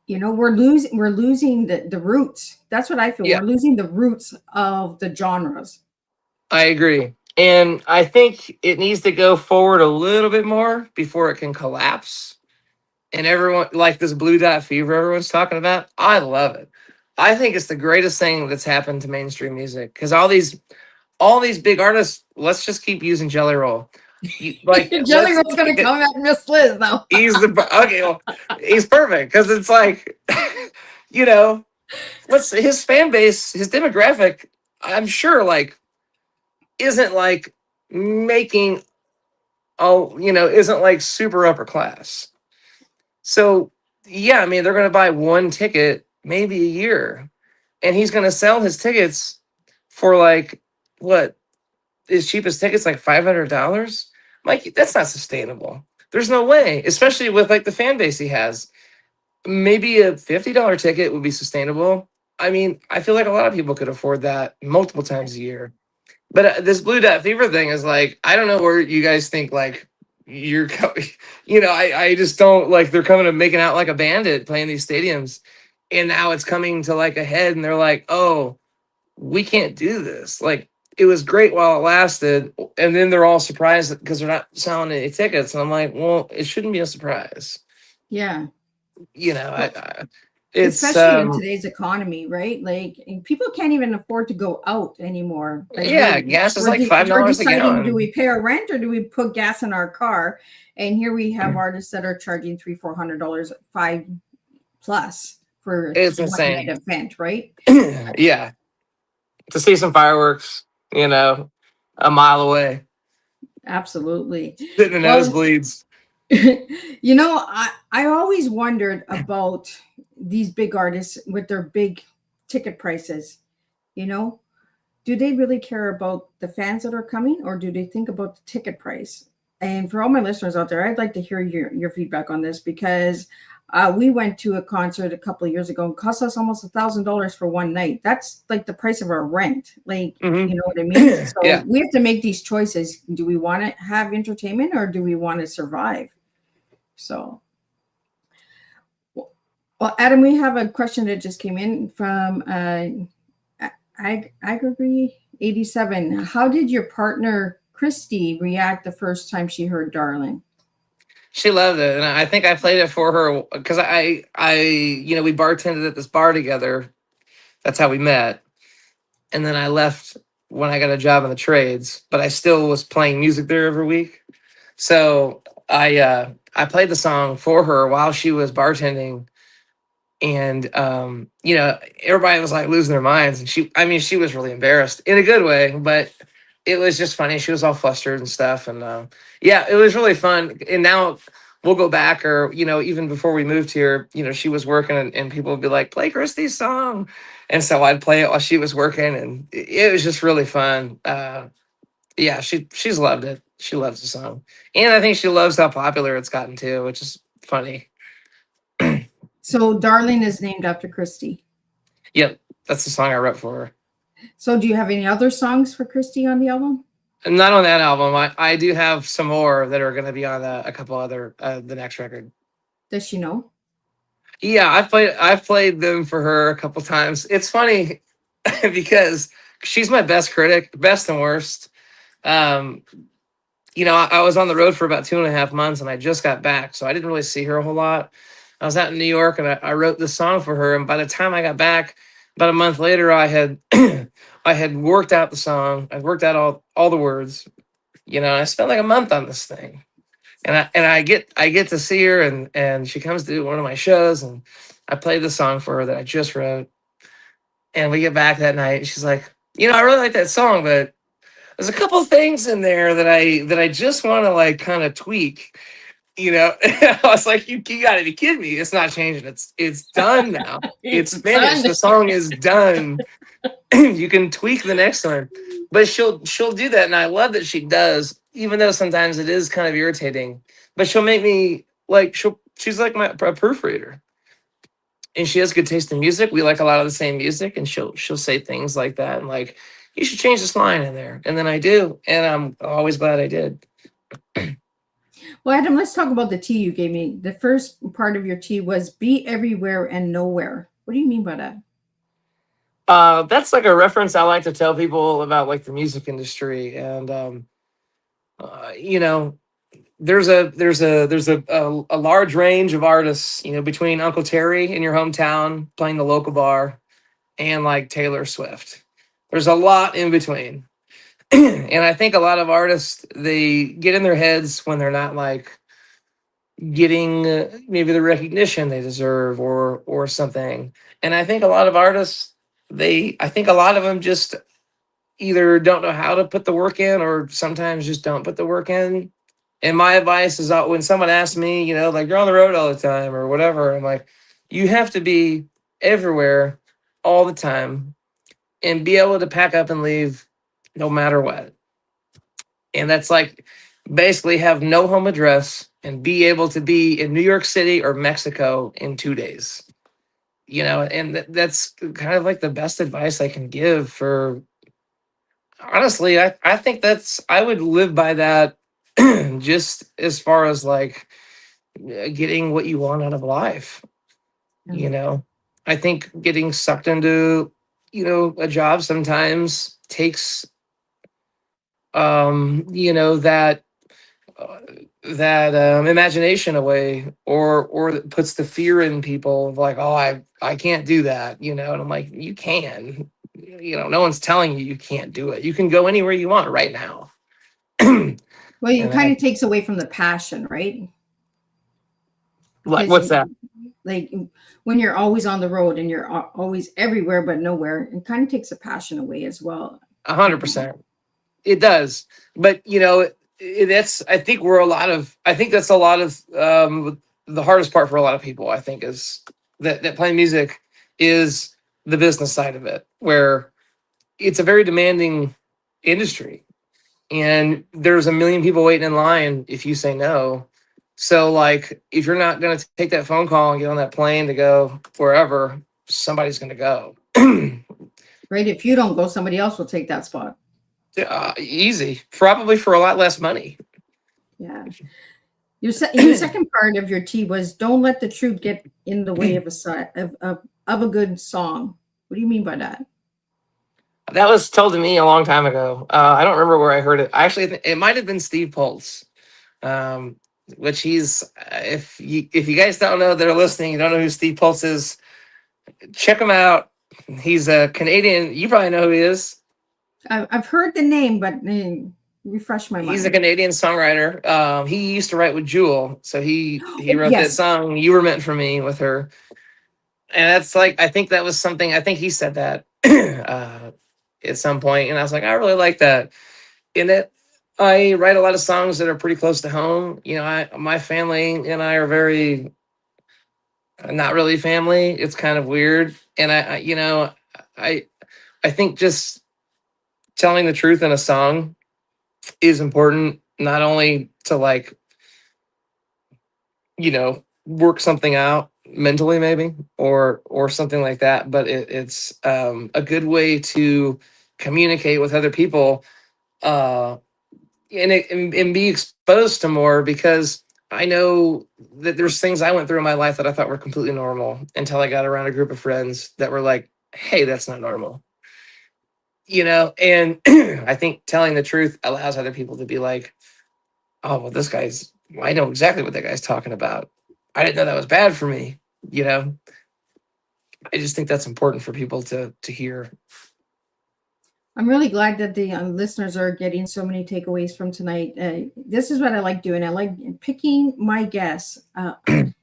you know, we're losing the roots. That's what I feel. Yeah, We're losing the roots of the genres. I agree. And I think it needs to go forward a little bit more before it can collapse. And everyone, like this Blue Dot Fever everyone's talking about, I love it. I think it's the greatest thing that's happened to mainstream music because all these big artists, let's just keep using Jelly Roll. Like Jelly let's Roll's gonna come at Miss Liz though. he's the okay, well, he's perfect because it's like you know, what's his fan base, his demographic, I'm sure like isn't like making isn't like super upper class. So yeah, I mean they're gonna buy one ticket maybe a year, and he's gonna sell his tickets for like what his cheapest tickets like $500. Like that's not sustainable. There's no way, especially with like the fan base he has. Maybe a $50 ticket would be sustainable. I mean, I feel like a lot of people could afford that multiple times a year. But this Blue Dot Fever thing is like, I don't know where you guys think like you're, I just don't like they're coming and making out like a bandit playing these stadiums. And now it's coming to like a head and they're like, oh, we can't do this. Like it was great while it lasted. And then they're all surprised because they're not selling any tickets. And I'm like, well, it shouldn't be a surprise. Yeah. You know, Well, it's, especially in today's economy, right? Like people can't even afford to go out anymore. Like yeah, gas is like we're $5 a deciding, do gallon. we pay our rent or do we put gas in our car? And here we have artists that are charging $300-400, 5+ for It's one night insane. event, right? Yeah. To see some fireworks, a mile away, Absolutely. sitting in Well, nosebleeds. you know, I always wondered about these big artists with their big ticket prices. You know, do they really care about the fans that are coming or do they think about the ticket price? And for all my listeners out there, I'd like to hear your feedback on this because we went to a concert a couple of years ago and it cost us almost $1,000 for one night. That's like the price of our rent. Like, Hmm. you know what I mean? So Yeah. we have to make these choices. Do we want to have entertainment or do we want to survive? So, well, Adam, we have a question that just came in from Agree 87. How did your partner Christy react the first time she heard Darlin? She loved it. And I think I played it for her because we bartended at this bar together. That's how we met. And then I left when I got a job in the trades, but I still was playing music there every week. So I played the song for her while she was bartending, and everybody was like losing their minds, and she was really embarrassed in a good way, but it was just funny. She was all flustered and stuff, and yeah, it was really fun. And now we'll go back, or even before we moved here, she was working, and people would be like, play Christy's song, and so I'd play it while she was working, and it was just really fun. Yeah, she's loved it. She loves the song, and I think she loves how popular it's gotten too, which is funny. So, Darlin is named after Christy. Yep, that's the song I wrote for her. So, do you have any other songs for Christy on the album? And not on that album. I do have some more that are going to be on a couple other the next record. Does she know? Yeah, I've played them for her a couple times. It's funny because she's my best critic, best and worst. I was on the road for about 2.5 months and I just got back, so I didn't really see her a whole lot. I was out in New York and I wrote this song for her. And by the time I got back, about a month later, I had I had worked out the song. I worked out all the words. I spent like a month on this thing. And I get to see her and she comes to one of my shows and I played the song for her that I just wrote. And we get back that night and she's like, I really like that song, but there's a couple things in there that I just want to like kind of tweak. I was like, you gotta be kidding me. It's not changing. It's done now. It's finished. The song is done. You can tweak the next one. But she'll do that. And I love that she does, even though sometimes it is kind of irritating. But she'll make me like she's like a proofreader. And she has good taste in music. We like a lot of the same music, and she'll say things like that and like, you should change this line in there. And then I do. And I'm always glad I did. Well, Adam, let's talk about the tea you gave me. The first part of your tea was be everywhere and nowhere. What do you mean by that? That's like a reference I like to tell people about, like the music industry, and you know, there's a large range of artists, you know, between Uncle Terry in your hometown playing the local bar and like Taylor Swift. There's a lot in between. And I think a lot of artists, they get in their heads when they're not like getting maybe the recognition they deserve or something. And I think a lot of artists, I think a lot of them just either don't know how to put the work in or sometimes just don't put the work in. And my advice is when someone asks me, you know, like, you're on the road all the time or whatever, I'm like, you have to be everywhere all the time and be able to pack up and leave no matter what. And that's like basically have no home address and be able to be in New York City or Mexico in 2 days. You know, and that's kind of like the best advice I can give for, honestly, I think I would live by that just as far as like getting what you want out of life. You know, I think getting sucked into, you know, a job sometimes takes, you know, uh, that imagination away, or it puts the fear in people of like, oh, I can't do that, you know. And I'm like, you can, you know, no one's telling you you can't do it. You can go anywhere you want right now. Well, it And kind of takes away from the passion, right? like, Because what's that? like when you're always on the road and you're always everywhere but nowhere, it kind of takes the passion away as well. 100%. It does. But you know, that's, I think I think that's a lot of the hardest part for a lot of people, I think, is that playing music is the business side of it, where it's a very demanding industry and there's a million people waiting in line if you say no. So like, if you're not going to take that phone call and get on that plane to go wherever, somebody's going to go. Right? If you don't go, somebody else will take that spot. Easy, probably for a lot less money. Yeah. Your second part of your tea was don't let the truth get in the way of a good song. What do you mean by that? That was told to me a long time ago. I don't remember where I heard it. Actually, it might have been Steve Pulse, um, which if you guys don't know that are listening, you don't know who Steve Pulse is, check him out. He's a Canadian. You probably know who he is. I've heard the name, but refresh my He's a mind. Canadian songwriter. He used to write with Jewel, so he wrote that Yes. song "You Were Meant for Me" with her, and that's like, I think that was something. I think he said that at some point, and I was like, I really like that. In it, I write a lot of songs that are pretty close to home. You know, my family and I are very not really family. It's kind of weird, and you know, I I think just telling the truth in a song is important, not only to like, you know, work something out mentally maybe, or something like that, but it's a good way to communicate with other people, uh and be exposed to more, because I know that there's things I went through in my life that I thought were completely normal until I got around a group of friends that were like, hey, that's not normal, you know. And I think telling the truth allows other people to be like, oh, well, I know exactly what that guy's talking about. I didn't know that was bad for me, you know. I just think that's important for people to hear. I'm really glad that the listeners are getting so many takeaways from tonight. This is what I like doing. I like picking my guests and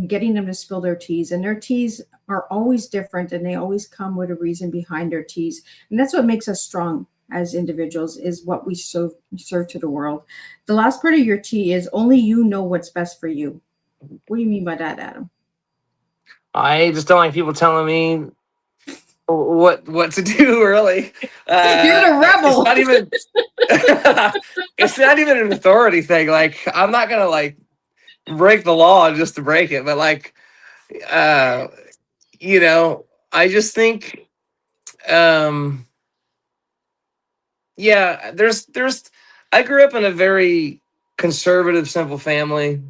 getting them to spill their teas. And their teas are always different, and they always come with a reason behind their teas. And that's what makes us strong as individuals, is what we serve to the world. The last part of your tea is only you know what's best for you. What do you mean by that, Adam? I just don't like people telling me what to do, really. You're the rebel. It's not even an authority thing. Like, I'm not gonna like break the law just to break it, but like, uh you know, I just think, yeah, there's I grew up in a very conservative, simple family,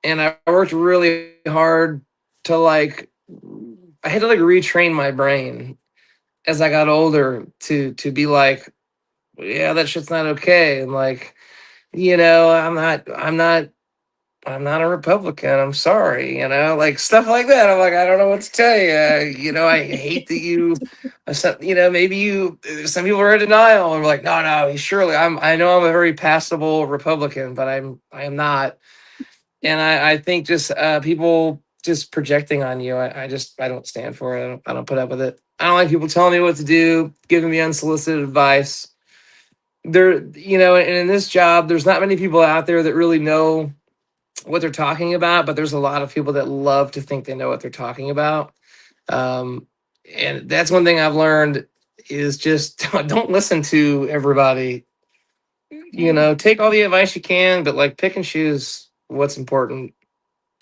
and I worked really hard to like. I had to like retrain my brain as I got older to be like, yeah, that shit's not okay, and like, I'm not a Republican. I'm sorry, like stuff like that. I'm like, I don't know what to tell you. I hate that you, maybe some people are in denial and we're like, no, no, surely I know I'm a very passable Republican, but I am not. And I think just people just projecting on you. I don't stand for it. I don't put up with it. I don't like people telling me what to do, giving me unsolicited advice. And in this job, there's not many people out there that really know what they're talking about, but there's a lot of people that love to think they know what they're talking about. Um, and that's one thing I've learned is just don't listen to everybody. Take all the advice you can, but like pick and choose what's important.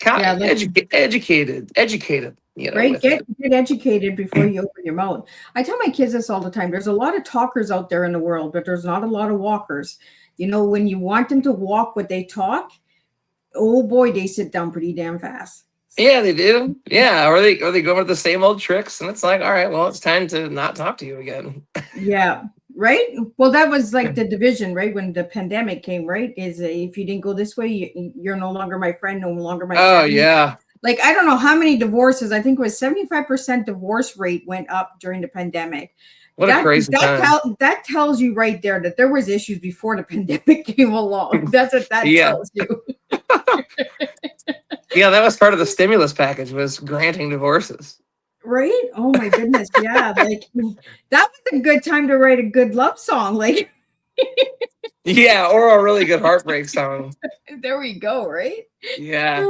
Yeah, Educated, right. with it. Get educated before you open your mouth. I tell my kids this all the time. There's a lot of talkers out there in the world, but there's not a lot of walkers. When you want them to walk what they talk, oh boy, they sit down pretty damn fast. Yeah, they do. Yeah, or they go with the same old tricks, and it's like, all right, well, it's time to not talk to you again. Yeah, right. Well, that was like the division, right? When the pandemic came, right? Is if you didn't go this way, you're no longer my friend, no longer my Oh family. yeah. Like, I don't know how many divorces. I think it was 75% divorce rate went up during the pandemic. What a crazy time. That tells you right there that there was issues before the pandemic came along. That's what that tells you. Yeah, that was part of the stimulus package, was granting divorces. Right? Oh my goodness. Yeah. Like, that was a good time to write a good love song. Like, yeah, or a really good heartbreak song. There we go, right? Yeah.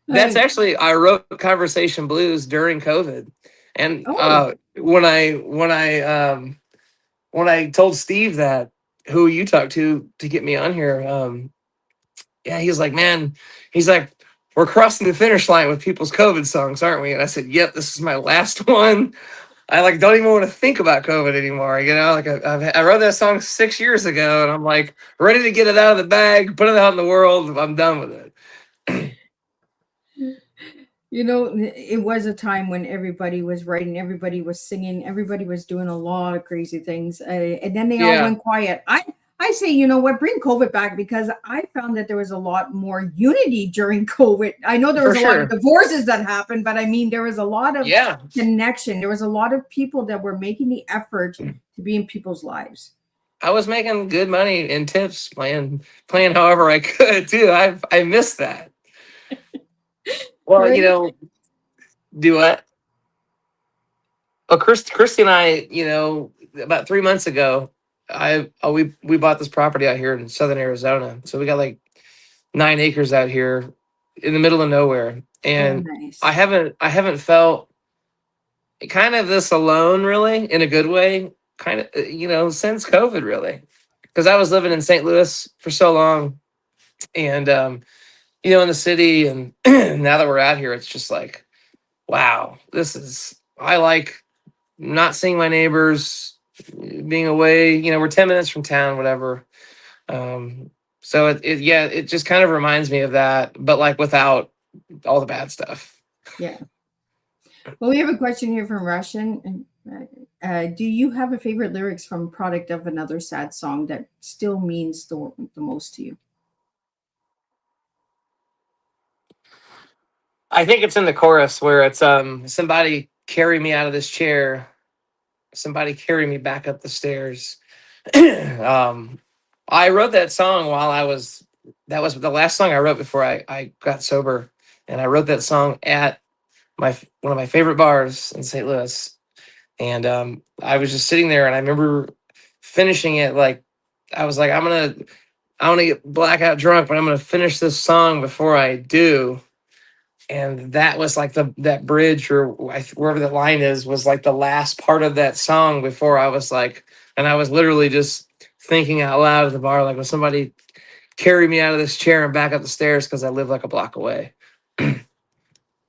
That's actually, I wrote Conversation Blues during COVID. And when I told Steve that, who you talked to get me on here, yeah, he's like, man, we're crossing the finish line with people's COVID songs, aren't we? And I said, yep, this is my last one. I like don't even want to think about COVID anymore. Like I wrote that song 6 years ago, and I'm like ready to get it out of the bag, put it out in the world. I'm done with it. It was a time when everybody was writing, everybody was singing, everybody was doing a lot of crazy things, and then they all went quiet. I say, you know what, bring COVID back, because I found that there was a lot more unity during COVID. I know there was a lot of divorces that happened, but I mean, there was a lot of connection. There was a lot of people that were making the effort to be in people's lives. I was making good money in tips playing however I could too. I missed that. Well, Right? Do what? Well, Christy and I, about 3 months ago, we bought this property out here in southern Arizona. So we got like 9 acres out here in the middle of nowhere. And nice. I haven't felt kind of this alone, really, in a good way, kind of, since COVID, really. Because I was living in St. Louis for so long, and in the city, and now that we're out here, it's just like, wow, I like not seeing my neighbors, being away. We're 10 minutes from town, whatever. So it just kind of reminds me of that, but like without all the bad stuff. Yeah. Well, we have a question here from Russian. Do you have a favorite lyrics from Product of Another Sad Song that still means the most to you? I think it's in the chorus where it's somebody carry me out of this chair, somebody carry me back up the stairs. I wrote that song that was the last song I wrote before I got sober, and I wrote that song at one of my favorite bars in St. Louis, and I was just sitting there, and I remember finishing it like I was like, I want to get blackout drunk, but I'm gonna finish this song before I do. And that was like that bridge, or wherever the line is, was like the last part of that song before I was like, and I was literally just thinking out loud at the bar, like, will somebody carry me out of this chair and back up the stairs, because I live like a block away.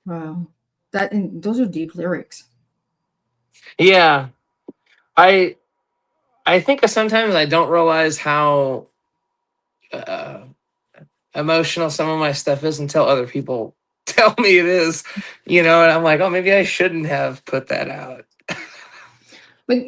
Wow, those are deep lyrics. Yeah, I think sometimes I don't realize how emotional some of my stuff is until other people tell me it is, and I'm like, oh, maybe I shouldn't have put that out. But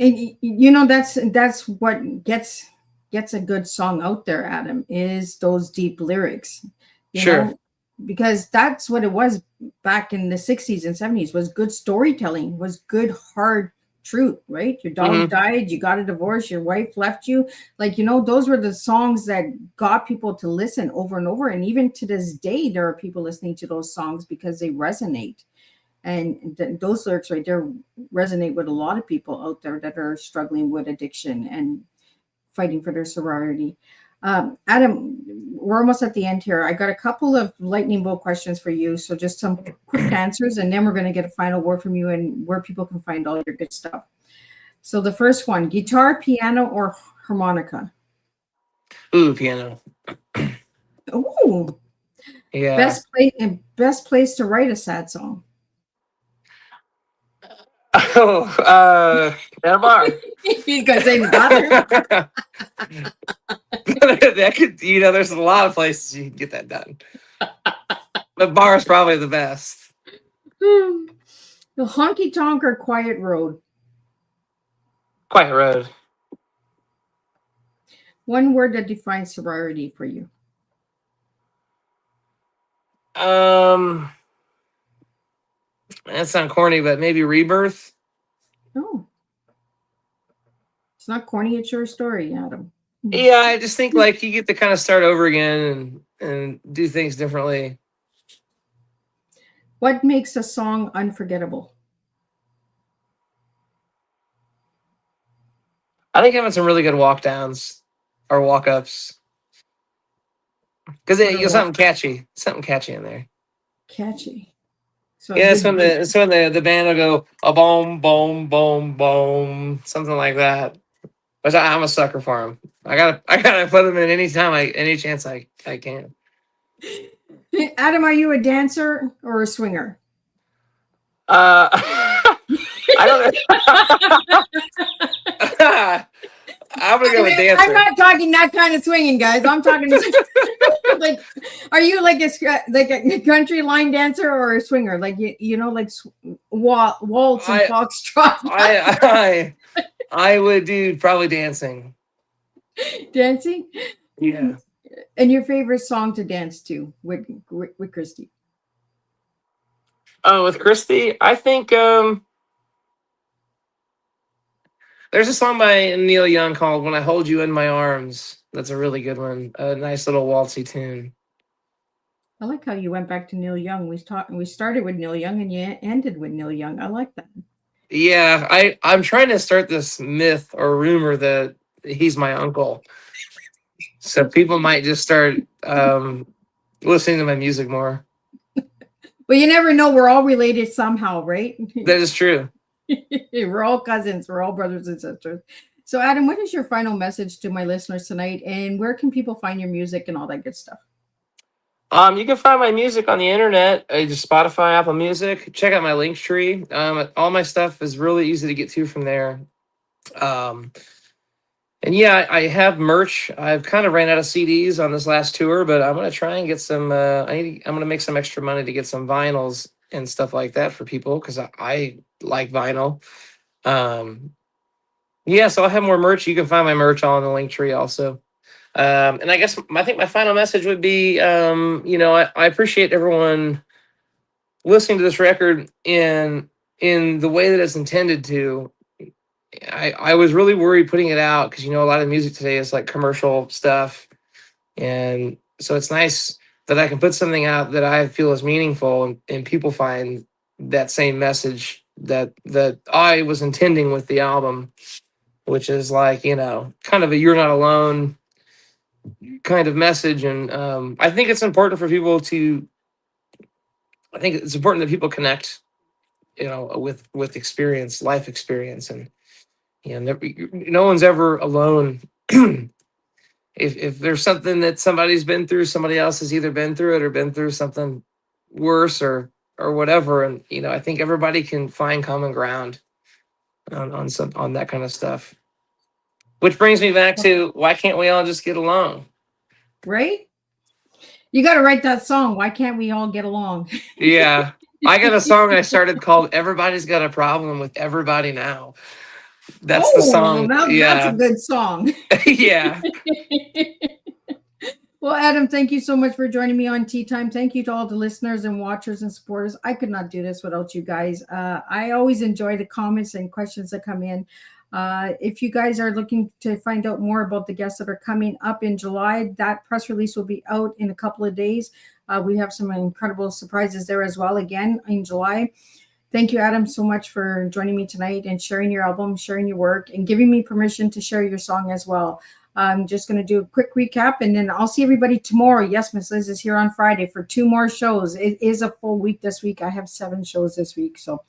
that's what gets a good song out there, Adam, is those deep lyrics. You Sure. know, because that's what it was back in the 60s and 70s, was good storytelling, was good hard truth, right? Your dog died, you got a divorce, your wife left you. Like, those were the songs that got people to listen over and over. And even to this day, there are people listening to those songs because they resonate. And those lyrics right there resonate with a lot of people out there that are struggling with addiction and fighting for their sobriety. Adam, we're almost at the end here. I got a couple of lightning bolt questions for you. So just some quick answers, and then we're going to get a final word from you and where people can find all your good stuff. So the first one, guitar, piano, or harmonica? Ooh, piano. Ooh. Yeah. Best place to write a sad song? Oh, at a bar. He's going to say in the bathroom. That could, there's a lot of places you can get that done. But bar is probably the best. The honky-tonk or quiet road? Quiet road. One word that defines sobriety for you? That sounds corny, but maybe rebirth. Oh, it's not corny. It's your story, Adam. Yeah, I just think like you get to kind of start over again and do things differently. What makes a song unforgettable? I think having some really good walk downs or walk ups, because something catchy in there. Catchy. So yeah, it's when the band will go a boom, boom, boom, boom, something like that. Which I'm a sucker for them. I gotta put them in any chance I can. Adam, are you a dancer or a swinger? I don't know. I'm gonna go with dancer. I'm not talking that kind of swinging, guys. I'm talking like, are you like a country line dancer or a swinger? Like like waltz and foxtrot. I would do probably dancing. Dancing? Yeah. And your favorite song to dance to with Christy? Oh, with Christy, I think there's a song by Neil Young called "When I Hold You in My Arms." That's a really good one. A nice little waltzy tune. I like how you went back to Neil Young. We started with Neil Young and you ended with Neil Young. I like that. Yeah, I'm trying to start this myth or rumor that he's my uncle. So people might just start listening to my music more. Well, you never know. We're all related somehow, right? That is true. We're all cousins. We're all brothers and sisters. So, Adam, what is your final message to my listeners tonight? And where can people find your music and all that good stuff? You can find my music on the internet, just Spotify, Apple Music. Check out my link tree. All my stuff is really easy to get to from there. And yeah, I have merch. I've kind of ran out of CDs on this last tour, but I'm gonna try and get some. I'm gonna make some extra money to get some vinyls and stuff like that for people because I like vinyl. Yeah, so I'll have more merch. You can find my merch all in the link tree also. And I guess I think my final message would be, I appreciate everyone listening to this record in the way that it's intended to. I was really worried putting it out because a lot of music today is like commercial stuff, and so it's nice that I can put something out that I feel is meaningful and people find that same message that I was intending with the album, which is like kind of a "you're not alone" kind of message. And I think it's important for people to. I think it's important that people connect, with experience, life experience, and no one's ever alone. If there's something that somebody's been through, somebody else has either been through it or been through something worse or whatever. And I think everybody can find common ground on that kind of stuff. Which brings me back to why can't we all just get along? Right? You got to write that song. Why can't we all get along? Yeah. I got a song I started called Everybody's Got a Problem with Everybody Now. That's the Oh, song. now that's a Yeah. good song. Yeah. Well, Adam, thank you so much for joining me on Tea Time. Thank you to all the listeners and watchers and supporters. I could not do this without you guys. I always enjoy the comments and questions that come in. If you guys are looking to find out more about the guests that are coming up in July, that press release will be out in a couple of days. We have some incredible surprises there as well, again, in July. Thank you, Adam, so much for joining me tonight and sharing your album, sharing your work, and giving me permission to share your song as well. I'm just going to do a quick recap, and then I'll see everybody tomorrow. Yes, Miss Liz is here on Friday for 2 more shows. It is a full week this week. I have 7 shows this week. So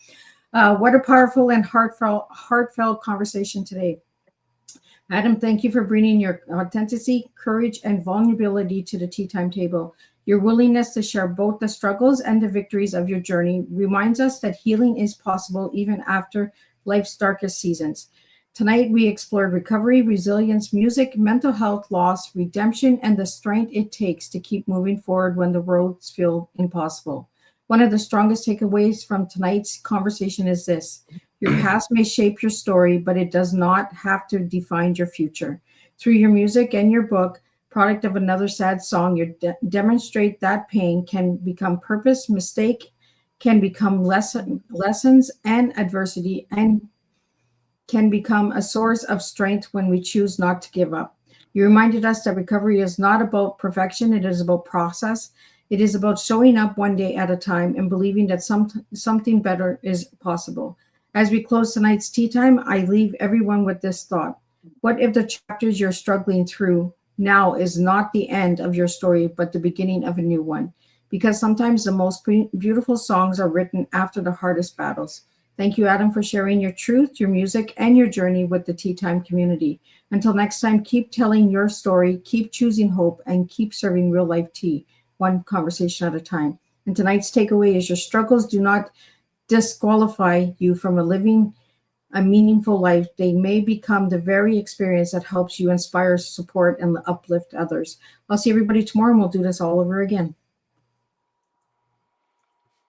what a powerful and heartfelt conversation today. Adam, thank you for bringing your authenticity, courage, and vulnerability to the Tea Time table. Your willingness to share both the struggles and the victories of your journey reminds us that healing is possible even after life's darkest seasons. Tonight, we explored recovery, resilience, music, mental health, loss, redemption, and the strength it takes to keep moving forward when the roads feel impossible. One of the strongest takeaways from tonight's conversation is this: your past may shape your story, but it does not have to define your future. Through your music and your book, Product of Another Sad Song, you demonstrate that pain can become purpose, mistake can become lessons, and adversity, and can become a source of strength when we choose not to give up. You reminded us that recovery is not about perfection, it is about process. It is about showing up one day at a time and believing that something better is possible. As we close tonight's Tea Time, I leave everyone with this thought: what if the chapters you're struggling through now is not the end of your story, but the beginning of a new one? Because sometimes the most beautiful songs are written after the hardest battles. Thank you, Adam, for sharing your truth, your music, and your journey with the Tea Time community. Until next time, keep telling your story, keep choosing hope, and keep serving real life tea, one conversation at a time. And tonight's takeaway is your struggles do not disqualify you from living a meaningful life. They may become the very experience that helps you inspire, support, and uplift others. I'll see everybody tomorrow, and we'll do this all over again.